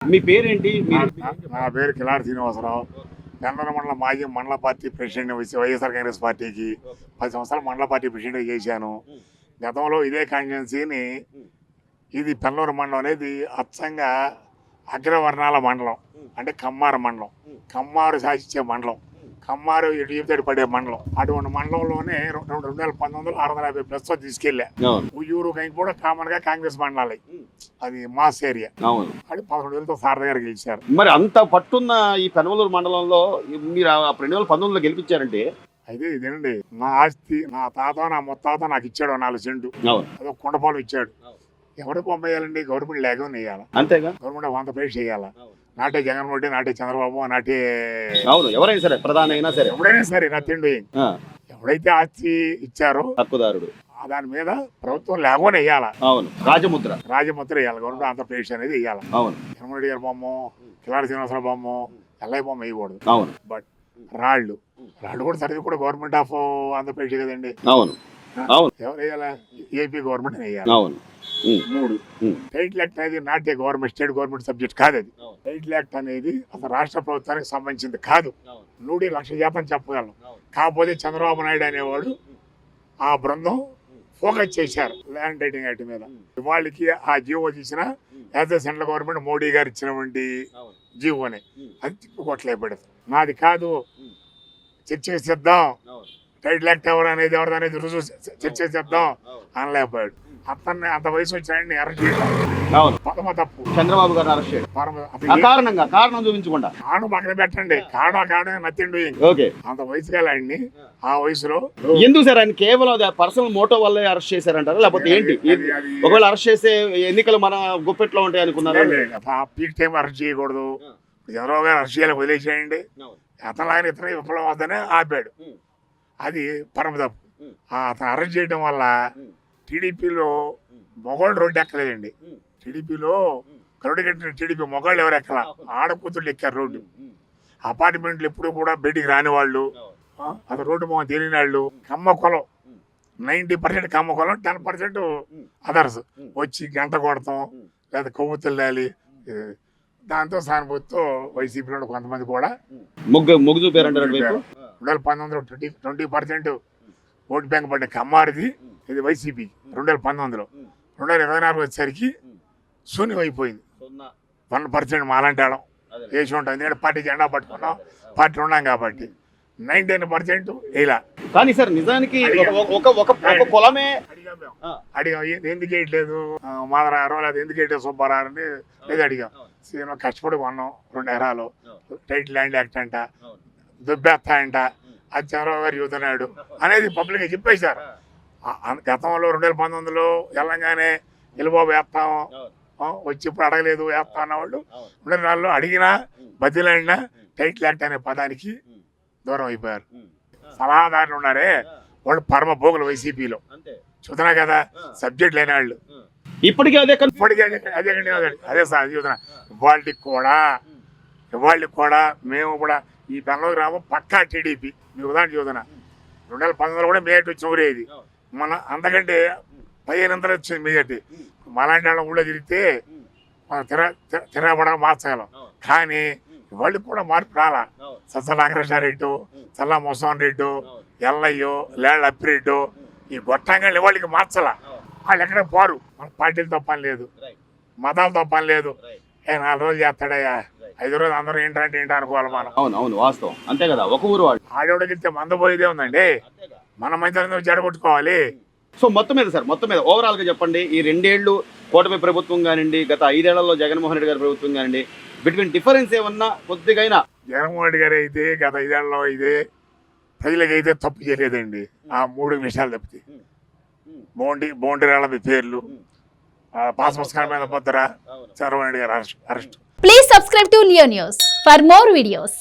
మీ పేరేంటి? నా పేరు కిలాడి శ్రీనివాసరావు. పెన్నూరు మండలం మాజీ మండల పార్టీ ప్రెసిడెంట్ వైఎస్ఆర్ కాంగ్రెస్ పార్టీకి 10 సంవత్సరాలు మండల పార్టీ ప్రెసిడెంట్ చేశాను. గతంలో ఇదే కాన్స్టిట్యున్సీని ఇది పెన్నూరు మండలం అనేది అచ్చంగా అగ్రవర్ణాల మండలం, అంటే కమ్మారు మండలం, కమ్మారు శాసించే మండలం, కమ్మారు ఎటు పడే మండలం. అటువంటి మండలంలోనే 2019 650+ తీసుకెళ్ళా. ఉయ్యూరు కైకి కూడా కామన్ గా కాంగ్రెస్ మండలాలు, అది మాస్ ఏరియా. అది 11,000తో సార్ దగ్గర గెలిచారు. మరి అంత పట్టున్న ఈ పెనమలూరు మండలంలో మీరు 2019లో గెలిపించారంటే అయితే ఇదేనండి, నా ఆస్తి నా తాత నా ముత్తాత నాకు ఇచ్చాడు 4 సెంటు. అదో కొండపాలు ఇచ్చాడు. ఎవరికి పంపేయాలండి? గవర్నమెంట్ లేకుండా వేయాలి, అంతేగా. గవర్నమెంట్ 100 ప్లేస్ చేయాలా. నాటే జగన్మోహన్ రెడ్డి, నాటే చంద్రబాబు, నాటే ఎవరైనా సరే, ప్రధాని అయినా సరే, ఎవడైనా సరే నథింగ్. ఎవడైతే ఆస్తి ఇచ్చారో హక్కుదారుడు దాని మీద ప్రభుత్వం లేకుండా వేయాలా. అవును, రాజముద్ర వేయాలి. గవర్నమెంట్ ఆంధ్రప్రదేశ్ అనేది వేయాలి. అవును, జగన్మోహన్ రెడ్డి గారి బొమ్మ, కిలాడి శ్రీనివాసరావు బొమ్మ, ఎల్ఐ బొమ్మ వేయకూడదు. అవును. బట్ రాళ్ళు కూడా సరిగ్గా కూడా గవర్నమెంట్ ఆఫ్ ఆంధ్రప్రదేశ్ కదండి. అవును అవును. ఎవరు వేయాలా? ఏపీ గవర్నమెంట్ వేయాలి. అవును. 3 టైటిల్ యాక్ట్ అనేది not a government, state government subject కాదు. అది టైటిల్ యాక్ట్ అనేది అసలు రాష్ట్ర ప్రభుత్వానికి సంబంధించింది కాదు. 100% చెప్పగలను. కాకపోతే చంద్రబాబు నాయుడు అనేవాడు ఆ బృందం ఫోకస్ చేశారు ల్యాండ్ టైటింగ్ యాక్ట్ మీద. వాళ్ళకి ఆ జీవో తీసిన as a central government Modi గారు ఇచ్చినటువంటి జీవోని అది తిప్పుకోవట్లేదు. నాది కాదు, చర్చకి సిద్ధం, టైటిల్ యాక్ట్ ఎవరు అనేది ఎవరిదనేది రుజువు చర్చకి సిద్ధం అనలేకపోయాడు. అతన్ని అంత వయసు వచ్చిన అరెస్ట్ చేయడం పరమ తప్పు. చంద్రబాబు గారు అరెస్ట్ చేయడం కారణం చూపించకుండా కారణం పక్కన పెట్టండి. కారణం నత్తిండు. అంత వయసు గల ఆయన్ని ఆ వయసులో ఎందుకు సార్ ఆయన కేవలం పర్సనల్ మోటో వల్లే అరెస్ట్ చేశారంటారా, లేకపోతే ఏంటి? ఒకవేళ అరెస్ట్ చేస్తే ఎన్నికలు మన గుప్పెట్లో ఉంటాయి అనుకున్నారా? పీక్ టైం అరెస్ట్ చేయకూడదు. చంద్రబాబు గారు అరెస్ట్ చేయాలి, వదిలేసేయండి. అతను ఇతను విప్లవం వద్దనే ఆపాడు. అది పరమ తప్పు. అతను అరెస్ట్ చేయడం వల్ల టీడీపీలో మొగాళ్ళు రోడ్డు ఎక్కలేదండి. టీడీపీలో కరుడు కట్టిన టీడీపీ మొగాళ్ళు ఎవరు ఎక్కల, ఆడకూతుళ్ళు ఎక్కారు రోడ్డు. అపార్ట్మెంట్లు ఎప్పుడు కూడా బయటికి రాని వాళ్ళు, అది రోడ్డు మొహం తెలియని వాళ్ళు, కమ్మ కులం 90% కమ్మ కులం, 10% అదర్స్ వచ్చి గంట కొడతాం లేదా కొవ్వొత్తులు లాలి. దాంతో సానుభూతితో వైసీపీలో కొంతమంది కూడా మొగ్గు చూపారంటారు. 2019లో 20% ఓటు బ్యాంక్ పడ్డ కమ్మారిది ఇది వైసీపీ. 2019లో 2024 వచ్చేసరికి శూన్యం అయిపోయింది. 1% మాలంటి ఆడం వేసి ఉంటాం. ఎందుకంటే పార్టీ జెండా పట్టుకున్నాం, పార్టీ ఉన్నాం కాబట్టి. 99% ఇలా. కానీ సార్ నిజానికి కులమే అడిగాం, ఎందుకు వేయట్లేదు మాధవరావు, లేదా ఎందుకు వేయట్లేదు సుబ్బారావు అని లేదు అడిగాం. కష్టపడి కొన్నాం 2 ఎకరాలు, టైటిల్ ల్యాండ్ యాక్ట్ అంట, దుబ్బెత్త అంట, అది చంద్రబాబు గారు చెబుతున్నాడు అనేది పబ్లిక్గా చెప్పేశారు. గతంలో 2019లో వెళ్ళంగానే ఎల్లుబాబు వేస్తాం వచ్చి ఇప్పుడు అడగలేదు వేస్తా అన్నవాళ్ళు 2024లో అడిగినా బతిలాడినా టైటిల్ యాక్ట్ అనే పదానికి దూరం అయిపోయారు. సలహాదారులు ఉన్నారే వాళ్ళు పరమ భోగులు వైసీపీలో. చూస్తున్నా కదా, సబ్జెక్ట్ లేని వాళ్ళు ఇప్పటికీ అదే సార్ చూస్తున్నా. ఇవాళకి కూడా మేము కూడా ఈ పెనమలూరు గ్రామం పక్కా టీడీపీ. మీ ఉదాహరణ చూస్తున్నా, 2019లో కూడా మేయట్ వచ్చి ఊరేది. మన అంతకంటే 15 వచ్చింది మేయట్. మాలాంటి వాళ్ళం ఊళ్ళో తిరిగితే మనం తిరగబడ మార్చగలం. కానీ వాళ్ళకి కూడా మార్పు రాలా. సత్సల నాగరాజారెడ్డి, చల్లా మోసన్ రెడ్డి, ఎల్లయ్యో, లేళ్ళ అప్పిరెడ్డి, ఈ గొట్టంగా వాళ్ళకి మార్చాల. వాళ్ళు ఎక్కడ పోరు. మన పార్టీలతో పని లేదు, మతాలతో పని లేదు. 4 రోజులు చేస్తాడయ్యా, 5 రోజులు అందరూ ఏంటంటే అనుకోవాలి మనం. అవును, వాస్తవం అంతే కదా. ఒక ఊరు వాడు ఆడేవాడికి మందపోయేదే ఉందండి. మన మంచి జడగొట్టుకోవాలి. సో మొత్తం మీద ఓవరాల్ గా చెప్పండి, ఈ 2 ఏళ్ళు కూటమి ప్రభుత్వం కానివ్వండి, గత 5 ఏళ్లలో జగన్మోహన్ రెడ్డి గారి ప్రభుత్వం కానివ్వండి, బిట్వీన్ డిఫరెన్స్ ఏమన్నా కొద్దిగా? జగన్మోహన్ రెడ్డి గారు అయితే గత 5 ఏళ్లలో అయితే ప్రజలకు అయితే తప్పు చేయలేదండి. ఆ 3 విషయాలు తప్పితే బౌండరీల పేర్లు, పాస్ పుస్తకాల మీద ముద్ర, చంద్రబాబు నాయుడు గారు arrest. Please subscribe to Leo News for more videos.